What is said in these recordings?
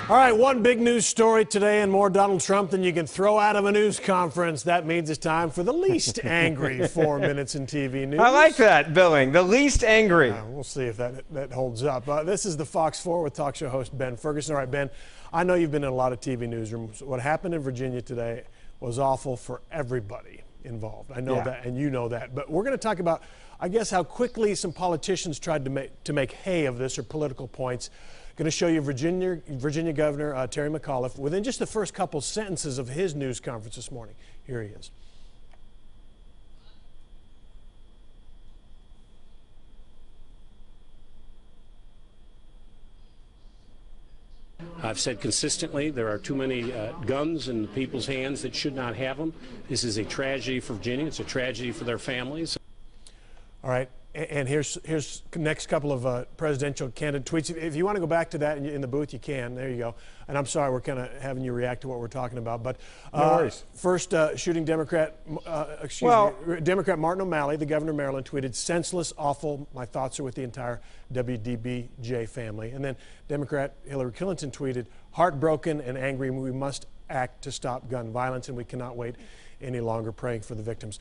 All right, one big news story today and more Donald Trump than you can throw out of a news conference. That means it's time for the least angry 4 minutes in TV news. I like that billing, the least angry. We'll see if that holds up. This is the Fox 4 with talk show host Ben Ferguson. All right, Ben, I know you've been in a lot of TV newsrooms. What happened in Virginia today was awful for everybody involved. I know that, and you know that. But we're going to talk about, I guess, how quickly some politicians tried to make hay of this, or political points. Going to show you Virginia Governor Terry McAuliffe within just the first couple sentences of his news conference this morning. Here he is. I've said consistently there are too many guns in people's hands that should not have them. This is a tragedy for Virginia. It's a tragedy for their families. All right. And here's next couple of presidential candidate tweets. If you want to go back to that in the booth, you can. There you go. And I'm sorry we're kind of having you react to what we're talking about. But no worries. First, shooting Democrat Martin O'Malley, the governor of Maryland, tweeted, "Senseless, awful. My thoughts are with the entire WDBJ family." And then Democrat Hillary Clinton tweeted, "Heartbroken and angry. We must act to stop gun violence, and we cannot wait any longer, praying for the victims."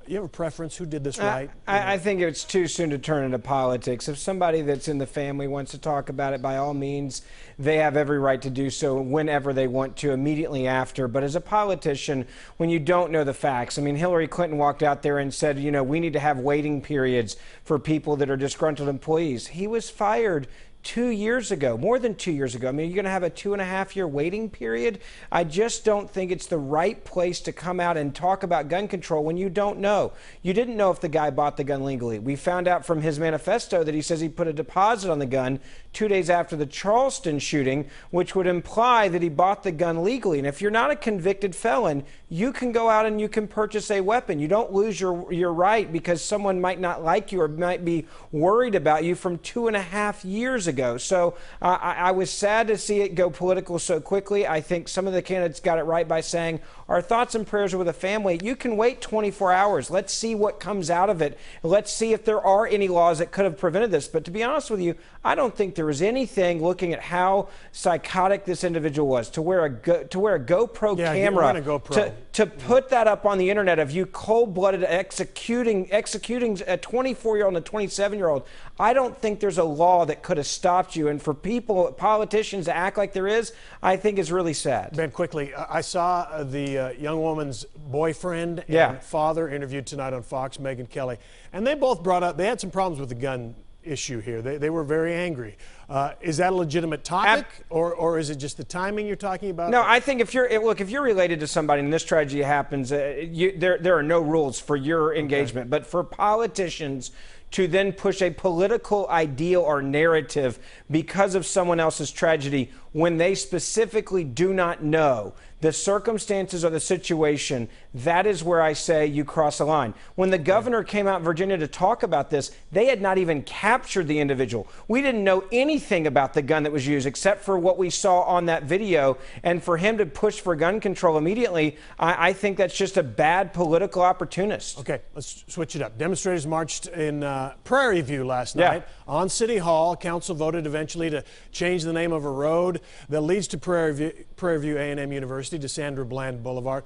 You have a preference? Who did this right? I think it's too soon to turn into politics. If somebody that's in the family wants to talk about it, by all means, they have every right to do so whenever they want to, immediately after. But as a politician, when you don't know the facts, I mean, Hillary Clinton walked out there and said, you know, we need to have waiting periods for people that are disgruntled employees. He was fired 2 years ago, more than 2 years ago. I mean, you're going to have a 2.5-year waiting period. I just don't think it's the right place to come out and talk about gun control when you don't know. You didn't know if the guy bought the gun legally. We found out from his manifesto that he says he put a deposit on the gun 2 days after the Charleston shooting, which would imply that he bought the gun legally. And if you're not a convicted felon, you can go out and you can purchase a weapon. You don't lose your right because someone might not like you or might be worried about you from 2.5 years ago. So I was sad to see it go political so quickly. I think some of the candidates got it right by saying, our thoughts and prayers are with the family. You can wait 24 hours. Let's see what comes out of it. Let's see if there are any laws that could have prevented this. But to be honest with you, I don't think there was anything, looking at how psychotic this individual was, to wear a GoPro camera, to put that up on the internet of you cold-blooded executing a 24-year-old and a 27-year-old. I don't think there's a law that could have stopped you. And for politicians to act like there is, I think is really sad. Ben, quickly, I saw the young woman's boyfriend and father interviewed tonight on Fox, Megyn Kelly, and they both brought up, they had some problems with the gun issue here. They were very angry. Is that a legitimate topic, or is it just the timing you're talking about? No, I think if you're related to somebody and this tragedy happens, there are no rules for your engagement. But for politicians to then push a political ideal or narrative because of someone else's tragedy when they specifically do not know the circumstances or the situation, that is where I say you cross a line. When the governor came out in Virginia to talk about this, they had not even captured the individual. We didn't know anything about the gun that was used except for what we saw on that video. And for him to push for gun control immediately, I think that's just a bad political opportunist. Okay, let's switch it up. Demonstrators marched in Prairie View last night on City Hall. Council voted eventually to change the name of a road that leads to Prairie View A&M University to Sandra Bland Boulevard.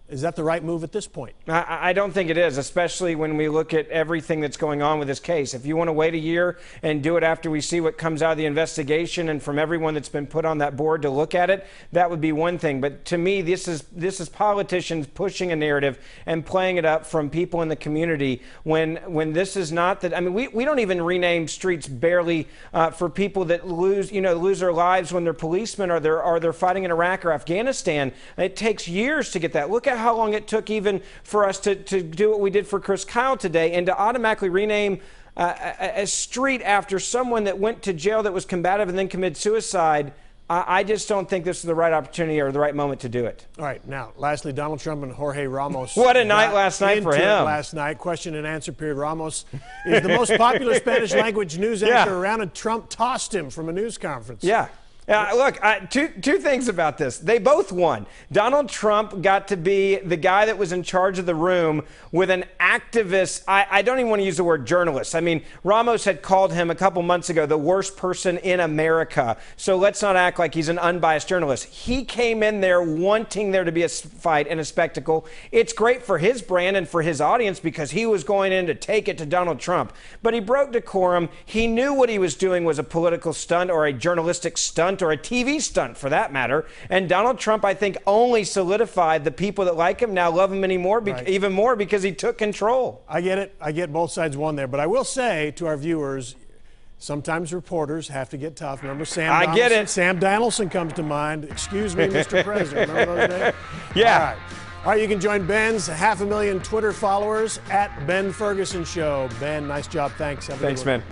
Is that the right move at this point? I don't think it is, especially when we look at everything that's going on with this case. If you want to wait a year and do it after we see what comes out of the investigation and from everyone that's been put on that board to look at it, that would be one thing. But to me, this is politicians pushing a narrative and playing it up from people in the community when this is not that. I mean, we don't even rename streets barely for people that lose their lives when they're policemen or they're fighting in Iraq or Afghanistan. It takes years to get that. Look at how long it took even for us to do what we did for Chris Kyle today, and to automatically rename a street after someone that went to jail that was combative and then committed suicide. I just don't think this is the right opportunity or the right moment to do it. All right. Now, lastly, Donald Trump and Jorge Ramos. What a night last night for him. Last night, question and answer period. Ramos is the most popular Spanish language news anchor around, and Trump tossed him from a news conference. Yeah. Look, two things about this. They both won. Donald Trump got to be the guy that was in charge of the room with an activist. I don't even want to use the word journalist. I mean, Ramos had called him a couple months ago the worst person in America. So let's not act like he's an unbiased journalist. He came in there wanting there to be a fight and a spectacle. It's great for his brand and for his audience because he was going in to take it to Donald Trump. But he broke decorum. He knew what he was doing was a political stunt or a journalistic stunt or a TV stunt for that matter. And Donald Trump, I think, only solidified the people that like him now love him anymore, even more because he took control. I get it. I get both sides won there. But I will say to our viewers, sometimes reporters have to get tough. Remember Sam Donaldson? I get it. Sam Donaldson comes to mind. Excuse me, Mr. President. Remember those days? Yeah. All right, you can join Ben's 500,000 Twitter followers at Ben Ferguson Show. Ben, nice job. Thanks. Thanks, man.